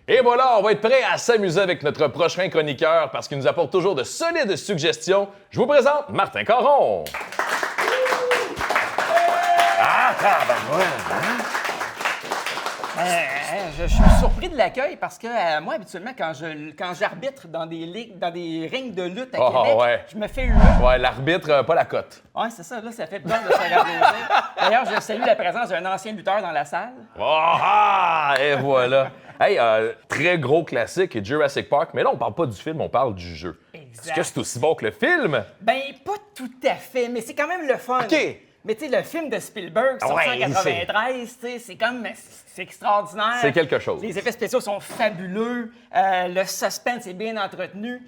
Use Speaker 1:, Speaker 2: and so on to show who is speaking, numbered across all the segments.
Speaker 1: Et voilà, on va être prêt à s'amuser avec notre prochain chroniqueur parce qu'il nous apporte toujours de solides suggestions. Je vous présente Martin Caron.
Speaker 2: Je suis surpris de l'accueil parce que moi, habituellement, quand j'arbitre dans des ligues, dans des rings de lutte à Québec,
Speaker 1: ouais.
Speaker 2: je me fais huer.
Speaker 1: Ouais, l'arbitre, pas la cote.
Speaker 2: Ouais, c'est ça. Là, ça fait peur de se faire applaudir. D'ailleurs, je salue la présence d'un ancien lutteur dans la salle.
Speaker 1: Et voilà. Hey, très gros classique, Jurassic Park. Mais là, on parle pas du film, on parle du jeu.
Speaker 2: Exact.
Speaker 1: Est-ce que c'est aussi bon que le film?
Speaker 2: Ben, pas tout à fait, mais c'est quand même le fun.
Speaker 1: OK.
Speaker 2: Mais tu sais, le film de Spielberg, sorti en 93, tu sais, c'est comme... C'est extraordinaire.
Speaker 1: C'est quelque chose.
Speaker 2: Les effets spéciaux sont fabuleux. Le suspense est bien entretenu.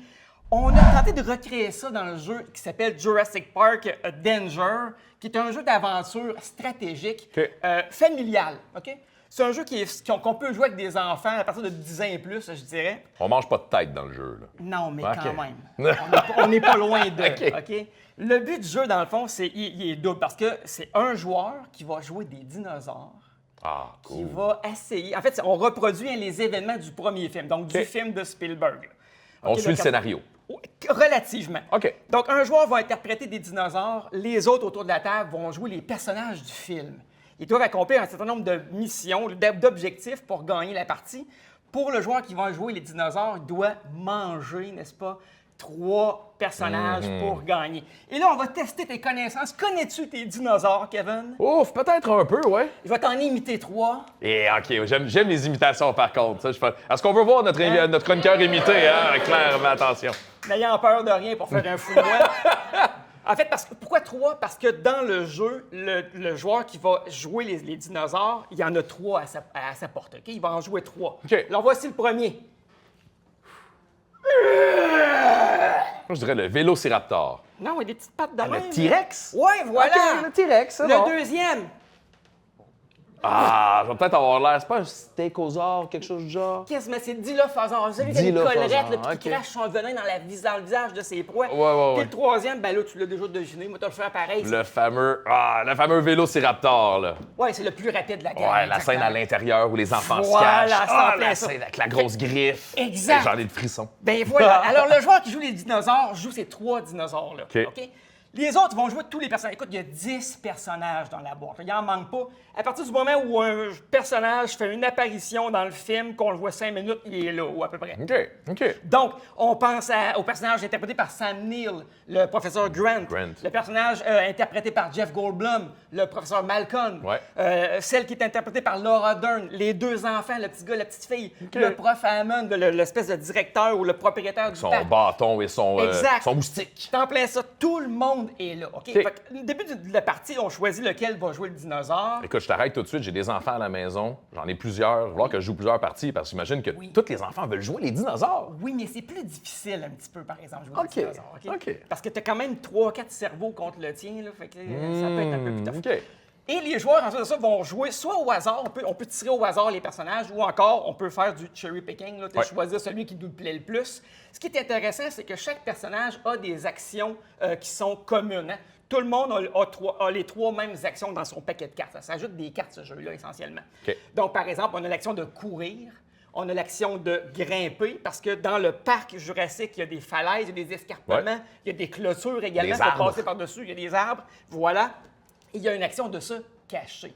Speaker 2: On a tenté de recréer ça dans le jeu qui s'appelle Jurassic Park Danger, qui est un jeu d'aventure stratégique
Speaker 1: OK.
Speaker 2: familial. OK? C'est un jeu qu'on peut jouer avec des enfants à partir de 10 ans et plus, je dirais.
Speaker 1: On mange pas de tête dans le jeu, là.
Speaker 2: Non, mais
Speaker 1: OK.
Speaker 2: quand même. On n'est pas loin d'eux.
Speaker 1: OK.
Speaker 2: OK? Le but du jeu, dans le fond, il est double parce que c'est un joueur qui va jouer des dinosaures.
Speaker 1: Ah,
Speaker 2: Qui
Speaker 1: cool.
Speaker 2: va essayer. En fait, on reproduit les événements du premier film, donc du
Speaker 1: OK.
Speaker 2: film de Spielberg.
Speaker 1: On
Speaker 2: OK,
Speaker 1: suit le
Speaker 2: donc,
Speaker 1: scénario.
Speaker 2: Relativement.
Speaker 1: OK.
Speaker 2: Donc, un joueur va interpréter des dinosaures, les autres autour de la table vont jouer les personnages du film. Ils doivent accomplir un certain nombre de missions, d'objectifs pour gagner la partie. Pour le joueur qui va jouer les dinosaures, il doit manger, n'est-ce pas, 3 personnages pour gagner. Et là, on va tester tes connaissances. Connais-tu tes dinosaures, Kevin?
Speaker 1: Ouf, peut-être un peu, ouais.
Speaker 2: Il va t'en imiter 3.
Speaker 1: Et OK, j'aime les imitations, par contre. Ça, Est-ce qu'on veut voir notre chroniqueur imité, hein? Clairement, attention.
Speaker 2: N'ayant peur de rien pour faire un fou de moi. En fait, pourquoi 3? Parce que dans le jeu, le joueur qui va jouer les dinosaures, il y en a 3 à sa portée. OK? Il va en jouer 3.
Speaker 1: OK.
Speaker 2: Alors, voici le premier.
Speaker 1: Moi, je dirais le Vélociraptor.
Speaker 2: Non, il a des petites pattes de
Speaker 1: Le
Speaker 2: même.
Speaker 1: T-Rex?
Speaker 2: Ouais, voilà.
Speaker 1: OK, le T-Rex, c'est
Speaker 2: Le
Speaker 1: bon.
Speaker 2: deuxième.
Speaker 1: Ah, je vais peut-être avoir l'air. C'est pas un stégosaure, quelque chose du genre?
Speaker 2: Qu'est-ce que c'est? Dilophosaure. Celui qui a une
Speaker 1: Dilophosaure,
Speaker 2: collerette, là, puis qui
Speaker 1: OK.
Speaker 2: crache son venin dans le visage de ses proies.
Speaker 1: Ouais.
Speaker 2: Puis le troisième, ben là, tu l'as déjà deviné. Moi, t'as le faire pareil.
Speaker 1: Le fameux Vélociraptor, là.
Speaker 2: Ouais, c'est le plus rapide de la gamme.
Speaker 1: Ouais, la scène à l'intérieur où les enfants se
Speaker 2: Voilà,
Speaker 1: cachent.
Speaker 2: c'est en plein
Speaker 1: La
Speaker 2: ça.
Speaker 1: scène avec la grosse griffe.
Speaker 2: Exact.
Speaker 1: J'en ai de frissons.
Speaker 2: Ben voilà. Alors, le joueur qui joue les dinosaures joue ces 3 dinosaures-là.
Speaker 1: OK.
Speaker 2: OK? Les autres vont jouer tous les personnages. Écoute, il y a 10 personnages dans la boîte. Il n'en manque pas. À partir du moment où un personnage fait une apparition dans le film, qu'on le voit 5 minutes, il est là, ou à peu près.
Speaker 1: OK.
Speaker 2: Donc, on pense au personnage interprété par Sam Neill, le professeur Grant. Le personnage interprété par Jeff Goldblum, le professeur Malcolm.
Speaker 1: Ouais.
Speaker 2: Celle qui est interprétée par Laura Dern. Les 2 enfants, le petit gars, la petite fille. Le prof Hammond, l'espèce de directeur ou le propriétaire du
Speaker 1: Son
Speaker 2: parc.
Speaker 1: bâton et son
Speaker 2: Exact.
Speaker 1: moustique.
Speaker 2: C'est en plein ça. Tout le monde est là. OK? Fait que, au début de la partie, on choisit lequel va jouer le dinosaure.
Speaker 1: Écoute, je t'arrête tout de suite. J'ai des enfants à la maison. J'en ai plusieurs. Il va falloir que je joue plusieurs parties parce que j'imagine que tous les enfants veulent jouer les dinosaures.
Speaker 2: Oui, mais c'est plus difficile un petit peu, par exemple, jouer
Speaker 1: OK.
Speaker 2: les dinosaures.
Speaker 1: OK.
Speaker 2: Parce que tu as quand même 3-4 cerveaux contre le tien. Là, fait que, ça peut être un peu plus tough.
Speaker 1: OK.
Speaker 2: Et les joueurs, ensuite de ça, vont jouer soit au hasard, on peut tirer au hasard les personnages, ou encore, on peut faire du cherry picking, là, choisir celui qui nous plaît le plus. Ce qui est intéressant, c'est que chaque personnage a des actions qui sont communes. Hein. Tout le monde a les 3 mêmes actions dans son paquet de cartes. Ça s'ajoute des cartes, ce jeu-là, essentiellement.
Speaker 1: OK.
Speaker 2: Donc, par exemple, on a l'action de courir. On a l'action de grimper, parce que dans le parc jurassique, il y a des falaises, il y a des escarpements, il y a des clôtures également pour passer par-dessus, il y a des arbres. Voilà. Et il y a une action de se cacher.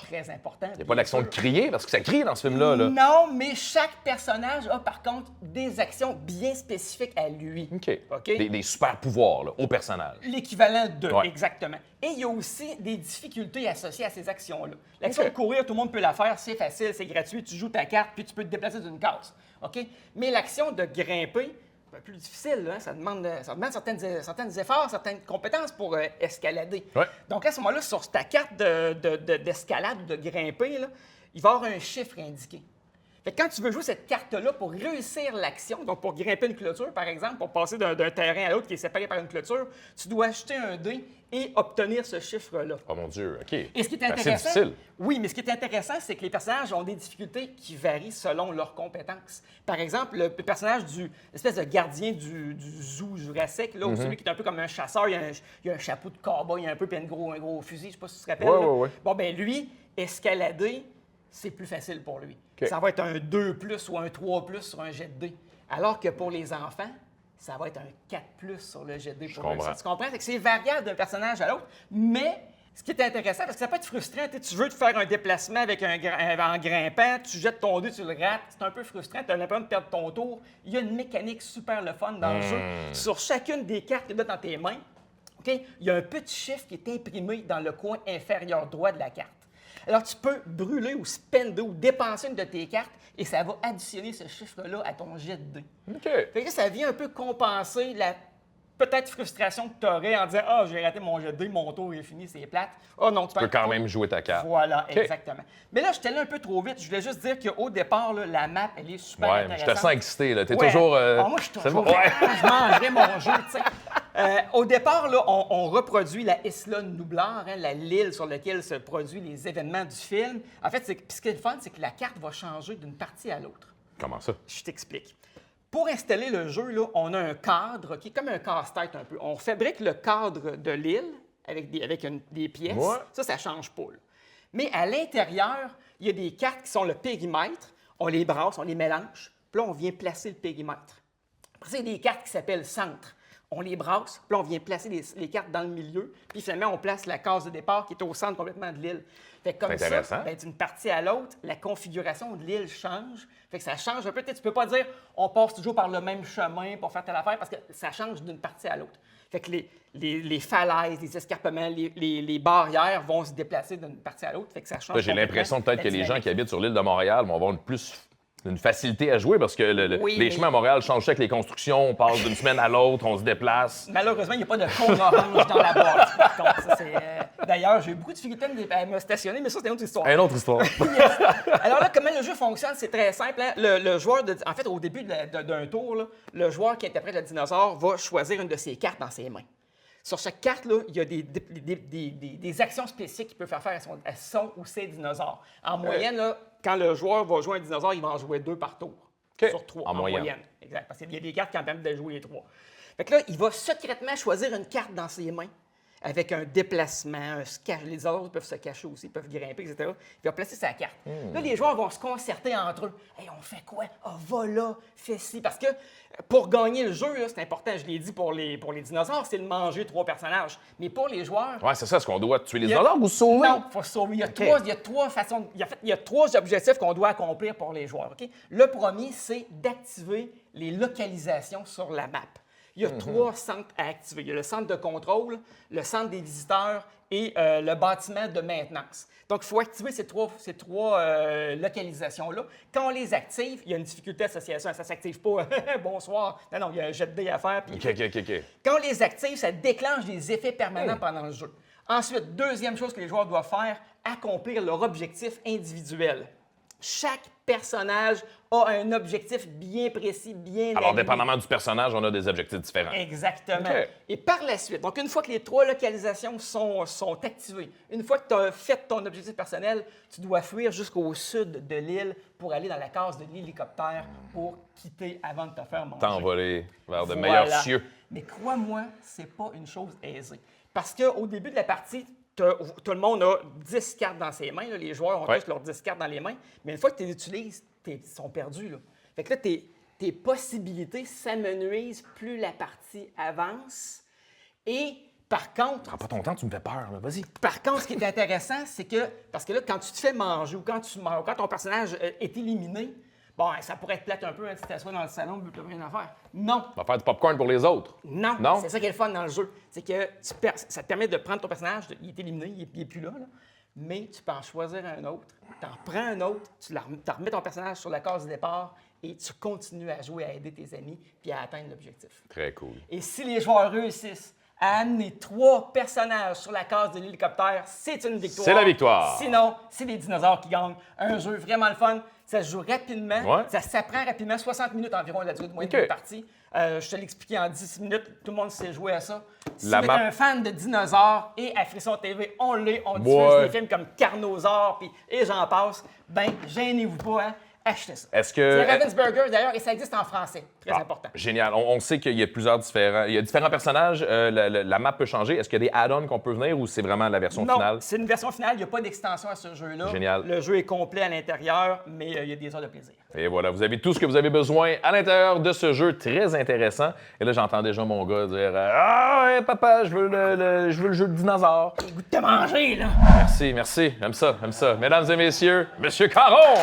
Speaker 2: Très important.
Speaker 1: Il n'y a pas l'action de crier parce que ça crie dans ce film-là. Là.
Speaker 2: Non, mais chaque personnage a par contre des actions bien spécifiques à lui.
Speaker 1: OK. Des super pouvoirs là, au personnage.
Speaker 2: L'équivalent de, exactement. Et il y a aussi des difficultés associées à ces actions-là. L'action de courir, tout le monde peut la faire, c'est facile, c'est gratuit, tu joues ta carte, puis tu peux te déplacer d'une case. OK? Mais l'action de grimper, c'est plus difficile, là, ça demande certains efforts, certaines compétences pour escalader.
Speaker 1: Ouais.
Speaker 2: Donc à ce moment-là, sur ta carte d'escalade ou de grimper, là, il va y avoir un chiffre indiqué. Fait que quand tu veux jouer cette carte-là pour réussir l'action, donc pour grimper une clôture, par exemple, pour passer d'un terrain à l'autre qui est séparé par une clôture, tu dois acheter un dé et obtenir ce chiffre-là.
Speaker 1: Oh mon Dieu, OK.
Speaker 2: Et ce qui est
Speaker 1: C'est
Speaker 2: intéressant,
Speaker 1: difficile.
Speaker 2: oui, mais ce qui est intéressant, c'est que les personnages ont des difficultés qui varient selon leurs compétences. Par exemple, le personnage l'espèce de gardien du zoo jurassique, là, ou celui qui est un peu comme un chasseur, il a un chapeau de cowboy un peu, puis un gros fusil, je sais pas si tu te rappelles.
Speaker 1: Ouais.
Speaker 2: Bon, ben lui, escalader, c'est plus facile pour lui.
Speaker 1: OK.
Speaker 2: Ça va être un 2+ ou un 3+ sur un jet de dés. Alors que pour les enfants, ça va être un 4+ sur le jet de dés pour eux.
Speaker 1: comprends.
Speaker 2: Tu comprends? Fait que c'est variable d'un personnage à l'autre, mais ce qui est intéressant, parce que ça peut être frustrant, tu veux te faire un déplacement avec en grimpant, tu jettes ton dé, tu le rates, c'est un peu frustrant, tu as l'impression de perdre ton tour. Il y a une mécanique super le fun dans le jeu. Sur chacune des cartes que tu as dans tes mains, OK, il y a un petit chiffre qui est imprimé dans le coin inférieur droit de la carte. Alors, tu peux brûler ou spender ou dépenser une de tes cartes et ça va additionner ce chiffre-là à ton jet de dés.
Speaker 1: OK.
Speaker 2: Fait que ça vient un peu compenser la peut-être frustration que tu aurais en disant « Ah, j'ai raté mon jet de dés, mon tour est fini, c'est plate. » Oh non,
Speaker 1: Tu peux quand même jouer ta carte.
Speaker 2: Voilà,
Speaker 1: OK.
Speaker 2: exactement. Mais là, je t'allais un peu trop vite. Je voulais juste dire qu'au départ, là, la map, elle est super
Speaker 1: Ouais, mais je
Speaker 2: intéressante.
Speaker 1: te sens excité, là. T'es
Speaker 2: Ouais.
Speaker 1: toujours.
Speaker 2: Ah, moi, je suis
Speaker 1: c'est
Speaker 2: toujours.
Speaker 1: bon. Ouais.
Speaker 2: Je mangerai mon jeu, tu sais. Au départ, là, on reproduit la Isla Nublar, hein, l'île sur laquelle se produisent les événements du film. En fait, puis ce qui est le fun, c'est que la carte va changer d'une partie à l'autre.
Speaker 1: Comment ça?
Speaker 2: Je t'explique. Pour installer le jeu, là, on a un cadre qui est comme un casse-tête un peu. On fabrique le cadre de l'île avec des pièces.
Speaker 1: Ouais.
Speaker 2: Ça change pas. Là. Mais à l'intérieur, il y a des cartes qui sont le périmètre. On les brasse, on les mélange. Puis là, on vient placer le périmètre. Après, il y a des cartes qui s'appellent centre. On les brasse, puis là, on vient placer les cartes dans le milieu, puis finalement, on place la case de départ qui est au centre complètement de l'île. Fait que comme
Speaker 1: C'est intéressant.
Speaker 2: ça, ben, d'une partie à l'autre, la configuration de l'île change. Fait que ça change un peu. Tu peux pas dire on passe toujours par le même chemin pour faire telle affaire parce que ça change d'une partie à l'autre. Fait que les falaises, les escarpements, les barrières vont se déplacer d'une partie à l'autre. Fait que ça change.
Speaker 1: Là, j'ai
Speaker 2: complètement
Speaker 1: l'impression peut-être
Speaker 2: la
Speaker 1: que les gens
Speaker 2: dynamique.
Speaker 1: qui habitent sur l'île de Montréal vont avoir une facilité à jouer parce que
Speaker 2: Oui,
Speaker 1: les
Speaker 2: mais-
Speaker 1: chemins à Montréal changent avec les constructions, on passe d'une semaine à l'autre, on se déplace.
Speaker 2: Malheureusement, il n'y a pas de cône orange dans la boîte. Par contre, ça, d'ailleurs, j'ai eu beaucoup de difficultés à me stationner, mais ça, c'est une autre histoire.
Speaker 1: Une autre histoire.
Speaker 2: Alors là, comment le jeu fonctionne, c'est très simple. Hein. Le joueur, en fait, au début d'un tour, là, le joueur qui interprète le dinosaure va choisir une de ses cartes dans ses mains. Sur chaque carte, là, il y a des actions spécifiques qu'il peut faire à son ou ses dinosaures. En moyenne, là, quand le joueur va jouer un dinosaure, il va en jouer 2 par tour.
Speaker 1: OK.
Speaker 2: Sur 3,
Speaker 1: En moyenne.
Speaker 2: Exact, parce qu'il y a des cartes qui en permettent de jouer les 3. Fait que là, il va secrètement choisir une carte dans ses mains avec un déplacement, les autres peuvent se cacher aussi, peuvent grimper, etc. Il va placer sa carte. Là, les joueurs vont se concerter entre eux. « Hey, on fait quoi? Ah, va là, fais ci. » Parce que pour gagner le jeu, là, c'est important, je l'ai dit pour les dinosaures, c'est de manger 3 personnages. Mais pour les joueurs,
Speaker 1: Ouais, c'est ça, est-ce qu'on doit tuer les
Speaker 2: il y a-
Speaker 1: dinosaures ou sauver?
Speaker 2: non, il faut sauver. Il y a 3 façons. Il y a 3 objectifs qu'on doit accomplir pour les joueurs. OK? Le premier, c'est d'activer les localisations sur la map. Il y a 3 centres à activer. Il y a le centre de contrôle, le centre des visiteurs et le bâtiment de maintenance. Donc, il faut activer ces trois localisations-là. Quand on les active, il y a une difficulté associée à ça. Ça ne s'active pas « bonsoir ». Non, il y a un jet de dés à faire. Puis
Speaker 1: OK.
Speaker 2: quand on les active, ça déclenche des effets permanents pendant le jeu. Ensuite, deuxième chose que les joueurs doivent faire, accomplir leur objectif individuel. Chaque personnage a un objectif bien précis, bien
Speaker 1: Alors,
Speaker 2: aligné.
Speaker 1: dépendamment du personnage, on a des objectifs différents.
Speaker 2: Exactement.
Speaker 1: OK.
Speaker 2: Et par la suite, donc une fois que les 3 localisations sont activées, une fois que tu as fait ton objectif personnel, tu dois fuir jusqu'au sud de l'île pour aller dans la case de l'hélicoptère pour quitter avant de te faire manger.
Speaker 1: T'envoler vers de
Speaker 2: Voilà.
Speaker 1: meilleurs cieux.
Speaker 2: Mais crois-moi, c'est pas une chose aisée. Parce qu'au début de la partie, tout le monde a 10 cartes dans ses mains. Là. Les joueurs ont
Speaker 1: Ouais.
Speaker 2: tous leurs 10 cartes dans les mains. Mais une fois que tu les utilises, ils sont perdus. Là. Fait que là, tes possibilités s'amenuisent plus la partie avance. Et par contre,
Speaker 1: Prends pas ton temps, tu me fais peur, là. Vas-y.
Speaker 2: ce qui est intéressant, c'est que, parce que là, quand tu te fais manger ou quand tu meurs, quand ton personnage est éliminé, bon, ça pourrait être plate un peu, hein, si tu t'assois dans le salon, tu n'as plus rien à faire. Non.
Speaker 1: On va faire du popcorn pour les autres.
Speaker 2: Non,
Speaker 1: Non?
Speaker 2: c'est ça qui est le fun dans le jeu. C'est que ça te permet de prendre ton personnage, il est éliminé, il n'est plus là, mais tu peux en choisir un autre, tu en prends un autre, tu remets ton personnage sur la case de départ et tu continues à jouer, à aider tes amis puis à atteindre l'objectif.
Speaker 1: Très cool.
Speaker 2: Et si les joueurs réussissent à amener 3 personnages sur la case de l'hélicoptère, c'est une victoire.
Speaker 1: C'est la victoire.
Speaker 2: Sinon, c'est les dinosaures qui gagnent. Un jeu vraiment le fun. Ça se joue rapidement.
Speaker 1: Ouais.
Speaker 2: Ça s'apprend rapidement. 60 minutes environ la durée de moyenne
Speaker 1: OK.
Speaker 2: d'une partie. Je te l'ai expliqué en 10 minutes. Tout le monde sait jouer à ça. Si
Speaker 1: La
Speaker 2: vous
Speaker 1: map-
Speaker 2: êtes un fan de dinosaures et à Frisson TV, on diffuse
Speaker 1: Ouais.
Speaker 2: des films comme Carnosaure et j'en passe, ben gênez-vous pas. Hein? achetez ça.
Speaker 1: Est-ce que...
Speaker 2: C'est Ravensburger d'ailleurs, et ça existe en français. Très important.
Speaker 1: Génial. On sait qu'il y a il y a différents personnages. La map peut changer. Est-ce qu'il y a des add-ons qu'on peut venir ou c'est vraiment la version finale?
Speaker 2: Non, c'est une version finale. Il n'y a pas d'extension à ce jeu-là.
Speaker 1: Génial.
Speaker 2: Le jeu est complet à l'intérieur, mais il y a des heures de plaisir.
Speaker 1: Et voilà, vous avez tout ce que vous avez besoin à l'intérieur de ce jeu très intéressant. Et là, j'entends déjà mon gars dire Ah, ouais, papa, je veux le jeu de dinosaure.
Speaker 2: Le goût de te manger, là!
Speaker 1: Merci, merci. J'aime ça, j'aime ça. Mesdames et messieurs, Monsieur Caron!